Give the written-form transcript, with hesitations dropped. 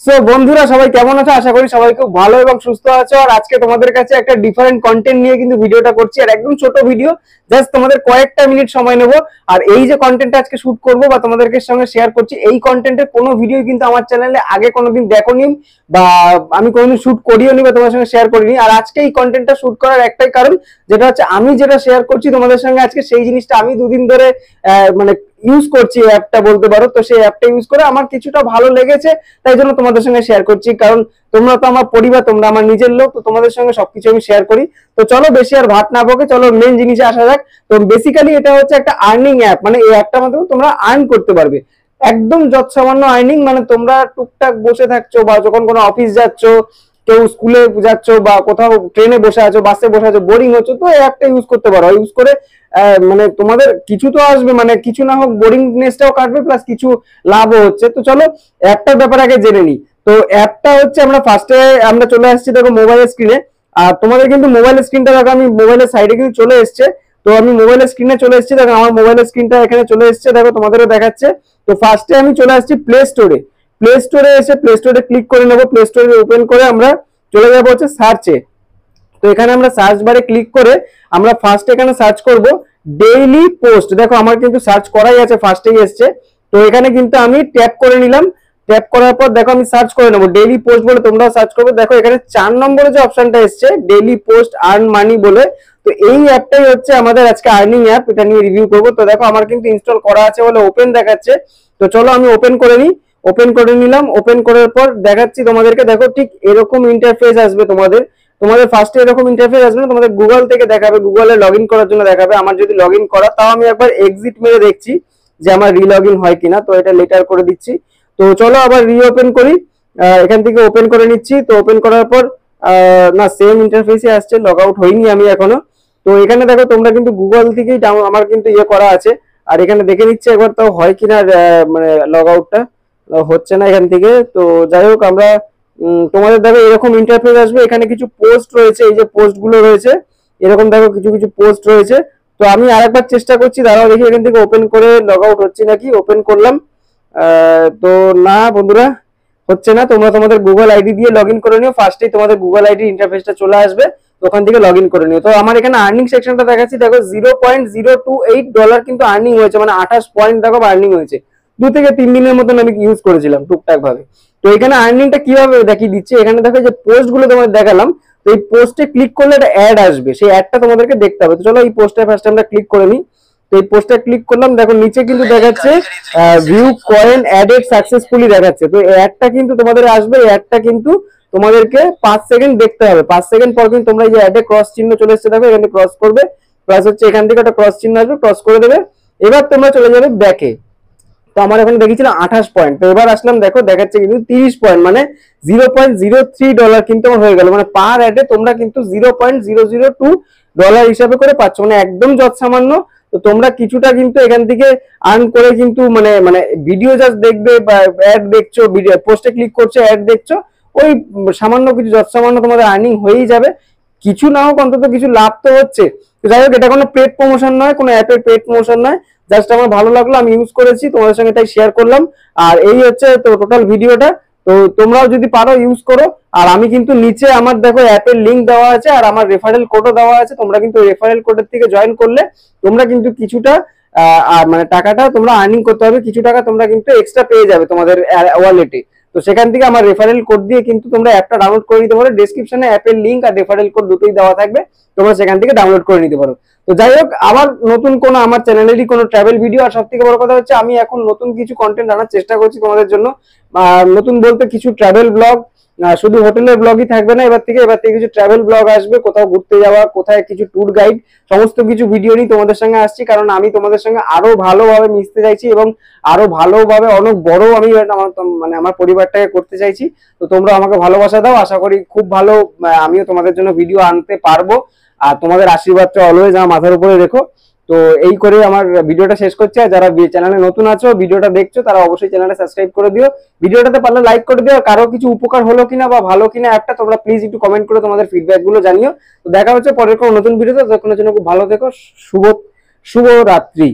So বন্ধুরা সবাই কেমন আছো? আশা করি সবাই খুব ভালো এবং সুস্থ আছো। আর আজকে তোমাদের কাছে একটা ডিফারেন্ট কন্টেন্ট নিয়ে কিন্তু ভিডিওটা করছি, আর একদম ছোট ভিডিও, জাস্ট তোমাদের কয়েকটা মিনিট সময় নেব। আর এই যে কন্টেন্টটা আজকে শুট করব বা তোমাদেরকে সঙ্গে শেয়ার করছি, এই কন্টেন্টের কোনো ভিডিও কিন্তু আমার চ্যানেলে আগে কোনোদিন দেখোনি বা আমি কোনোদিন শুট করিও নি বা তোমাদের সঙ্গে শেয়ার করিনি। আর আজকে এই কন্টেন্টটা শুট করার একটাই কারণ, যেটা হচ্ছে আমি যেটা শেয়ার করছি তোমাদের সঙ্গে আজকে, সেই জিনিসটা আমি দুদিন ধরে মানে ইউজ করছি অ্যাপটা বলতে পারো। তো সেই অ্যাপটা ইউজ করে আমার কিছুটা ভালো লেগেছে, তাই জন্য তোমাদের সঙ্গে শেয়ার করছি। কারণ তোমরা তো আমার পরিবার, তোমরা আমার নিজের লোক, তো তোমাদের সঙ্গে সবকিছু আমি শেয়ার করি। তো চলো বেশি আর ভাট না বকে চলো মেন জিনিসে আসা যাক। তো বেসিক্যালি এটা হচ্ছে একটা আর্নিং অ্যাপ, মানে এই অ্যাপটার মাধ্যমে তোমরা আর্ন করতে পারবে একদম যৎসামান্য আর্নিং। মানে তোমরা টুকটাক বসে থাকছো বা যখন কোনো অফিস যাচ্ছ, কেউ স্কুলে যাচ্ছ বা কোথাও ট্রেনে বসে আছো, বাসে বসে আছো, বোরিং হচ্ছে, তো এই অ্যাপটা ইউজ করতে পারো। ইউজ করে মানে তোমাদের কিছু তো আসবে, মানে কিছু না হোক বোরিংনেসটাও কাটবে, প্লাস কিছু লাভও হচ্ছে। তো চলো অ্যাপটার ব্যাপারে আগে জেনে নিই। তো অ্যাপটা হচ্ছে আমরা ফার্স্টে আমরা চলে আসছি দেখো মোবাইলের স্ক্রিনে। আর তোমাদের কিন্তু মোবাইলের স্ক্রিনটা দেখো, আমি মোবাইলের সাইডে কিন্তু চলে এসছে। তো আমি মোবাইলের স্ক্রিনে চলে এসেছি, দেখো আমার মোবাইলের স্ক্রিনটা এখানে চলে এসছে, দেখো তোমাদেরও দেখাচ্ছে। তো ফার্স্টে আমি চলে আসছি প্লে স্টোরে। প্লে স্টোরে এসে প্লে স্টোরে ক্লিক করে নেবো। প্লে স্টোরে ওপেন করে আমরা চলে যাবো হচ্ছে সার্চে। তো এখানে আমরা সার্চ বারে ক্লিক করে আমরা ফার্স্ট এখানে সার্চ করব ডেইলি পোস্ট। দেখো আমার কিন্তু সার্চ করাই আছে, ফার্স্টেই এসছে। তো এখানে কিন্তু আমি ট্যাপ করে নিলাম। ট্যাপ করার পর দেখো আমি সার্চ করে নেবো ডেইলি পোস্ট বলে, তোমরাও সার্চ করবে। দেখো এখানে 4 নম্বরে যে অপশনটা এসছে ডেইলি পোস্ট আর্ন মানি বলে, তো এই অ্যাপটাই হচ্ছে আমাদের আজকে আর্নিং অ্যাপ। এটা নিয়ে রিভিউ করবো। তো দেখো আমার কিন্তু ইনস্টল করা আছে বলে ওপেন দেখাচ্ছে। তো চলো আমি ওপেন করে নিই। ওপেন করে নিলাম। ওপেন করার পর দেখাচ্ছি তোমাদেরকে, দেখো ঠিক এরকম ইন্টারফেস আসবে তোমাদের। তোমাদের ফার্স্টে এরকম ইন্টারফেস আসবে না, তোমাদের গুগল থেকে দেখাবে, গুগলে লগ ইন করার জন্য দেখাবে। আমার যদি লগ ইন করা, তাও আমি একবার এক্সিট মেরে দেখছি যে আমার রিলগ ইন হয় কিনা। তো এটা লেটার করে দিচ্ছি। তো চলো আবার রিওপেন করি। এখান থেকে ওপেন করে নিচ্ছি। তো ওপেন করার পর না, সেম ইন্টারফেসই আসছে, লগ আউট হইনি আমি এখনো। তো এখানে দেখো তোমরা কিন্তু গুগল থেকেই আমার কিন্তু ইয়ে করা আছে। আর এখানে দেখে নিচ্ছি একবার তাও হয় কিনা, মানে লগ আউটটা হচ্ছে না এখান থেকে। তো যাই হোক, আমরা তোমাদের দেখো এরকম ইন্টারফেস আসবে। এখানে কিছু পোস্ট রয়েছে, এই যে পোস্ট গুলো রয়েছে এরকম দেখো কিছু কিছু পোস্ট রয়েছে। তো আমি আরেকবার চেষ্টা করছি, দাঁড়াও দেখি এখান থেকে ওপেন করে লগ আউট হচ্ছে নাকি। ওপেন করলাম। তো না বন্ধুরা, হচ্ছে না। তোমরা তোমাদের গুগল আইডি দিয়ে লগ ইন করে নিও। ফার্স্টেই তোমাদের গুগল আইডি ইন্টারফেসটা চলে আসবে, তো ওখান থেকে লগ ইন করে নিও। তো আমার এখানে আর্নিং সেকশনটা দেখাচ্ছি, দেখো $0.028 কিন্তু আর্নিং হয়েছে, মানে 28 পয়েন্ট দেখো আর্নিং হয়েছে। 2 থেকে 3 দিনের মতন আমি ইউজ করেছিলাম টুকটাক ভাবে। তো এখানে আর্নিংটা কিভাবে দেখিয়ে দিচ্ছে, এখানে দেখো যে পোস্ট গুলো তোমাদের দেখালাম। তো এই পোস্টে ক্লিক করলে একটা অ্যাড আসবে, সেই অ্যাডটা তোমাদেরকে দেখতে হবে। তো চলো এই পোস্টে ফার্স্ট আমরা ক্লিক করে নিই। তো এই পোস্টে ক্লিক করলাম, দেখো নিচে কিন্তু দেখাচ্ছে ভিউ কয়েন অ্যাডেড সাকসেসফুলি দেখাচ্ছে। তো এই অ্যাডটা কিন্তু তোমাদের আসবে। এই অ্যাডটা কিন্তু তোমাদেরকে 5 সেকেন্ড দেখতে হবে। 5 সেকেন্ড পর কিন্তু তোমরা এই যে অ্যাডে ক্রস চিহ্ন চলে এসেছে, দেখো এখানে ক্রস করবে, প্লাস হচ্ছে এখান থেকে একটা ক্রস চিহ্ন আসবে, ক্রস করে দেবে। এবার তোমরা চলে যাবে ব্যাকে। তো আমার এখানে দেখিয়েছিল 28 পয়েন্ট। তো এবার আসলাম, দেখো দেখাচ্ছে কিন্তু 30 পয়েন্ট, মানে $0.03 কিন্তু আমার হয়ে গেল। মানে পার অ্যাডে তোমরা কিন্তু $0.002 হিসাবে করে পাচ্ছ, মানে একদম যৎসামান্য। তো তোমরা কিছুটা কিন্তু এখান থেকে আর্ন করে কিন্তু মানে মানে ভিডিও জাস্ট দেখবে বা অ্যাড দেখছো, ভিডিও পোস্টে ক্লিক করছো, অ্যাড দেখছো, ওই সামান্য কিছু যৎসামান্য তোমাদের আর্নিং হয়েই যাবে। কিছু না হোক অন্তত কিছু লাভ তো হচ্ছে। তো যাই হোক, এটা কোনো পেড প্রমোশন নয়, কোনো অ্যাপের পেড প্রমোশন নয়, জাস্ট আমার ভালো লাগলো, আমি ইউজ করেছি, তোমাদের সঙ্গে তাই শেয়ার করলাম। আর এই হচ্ছে তো টোটাল ভিডিওটা। তো তোমরাও যদি পারো ইউজ করো। আর আমি কিন্তু নিচে আমার দেখো অ্যাপের লিংক দেওয়া আছে, আর আমার রেফারেল কোডও দেওয়া আছে। তোমরা কিন্তু রেফারেল কোডের থেকে জয়েন করলে তোমরা কিন্তু কিছুটা মানে টাকাটা তোমরা আর্নিং করতে হবে, কিছু টাকা তোমরা কিন্তু এক্সট্রা পেয়ে যাবে তোমাদের ওয়ালেটে। তো সেখান থেকে আমার রেফারেল কোড দিয়ে কিন্তু তোমরা অ্যাপটা ডাউনলোড করে নিতে পারো। ডেসক্রিপশনে অ্যাপের লিংক আর রেফারেল কোড দুটোই দেওয়া থাকবে, তোমরা সেখান থেকে ডাউনলোড করে নিতে পারো। তো যাই হোক, আবার নতুন কোনো আমার চ্যানেলেরই কোনো ট্রাভেল ভিডিও, আর সব থেকে বড় কথা হচ্ছে আমি এখন নতুন কিছু কন্টেন্ট আনার চেষ্টা করছি তোমাদের জন্য। নতুন বলতে কিছু ট্রাভেল ব্লগ, শুধু হোটেলের ব্লগই থাকবে না, এবার থেকে কিছু ট্রাভেল ব্লগ আসবে, কোথাও ঘুরতে যাওয়া, কোথায় কিছু ট্যুর গাইড, সমস্ত কিছু ভিডিও নিয়ে তোমাদের সঙ্গে আসছি। কারণ আমি তোমাদের সঙ্গে আরো ভালোভাবে মিশতে চাইছি এবং আরো ভালোভাবে অনেক বড় আমি মানে আমার পরিবারটাকে করতে চাইছি। তো তোমরা আমাকে ভালোবাসা দাও, আশা করি খুব ভালো আমিও তোমাদের জন্য ভিডিও আনতে পারবো। আর তোমাদের আশীর্বাদটা অলওয়েজ আমার মাথার উপরে রেখো। তো এই করে আমার ভিডিওটা শেষ করছি। আর যারা চ্যানেলে নতুন আছো, ভিডিওটা দেখছো, তারা অবশ্যই চ্যানেলটা সাবস্ক্রাইব করে দিও, ভিডিওটাতে পারলে লাইক করে দিও। কারো কিছু উপকার হলো কিনা বা ভালো কিনা অ্যাপটা, তোমরা প্লিজ একটু কমেন্ট করে তোমাদের ফিডব্যাক গুলো জানিও। তো দেখা হচ্ছে পরের কোনো নতুন ভিডিওতে। ততক্ষণের জন্য খুব ভালো থেকো। শুভ শুভ রাত্রি।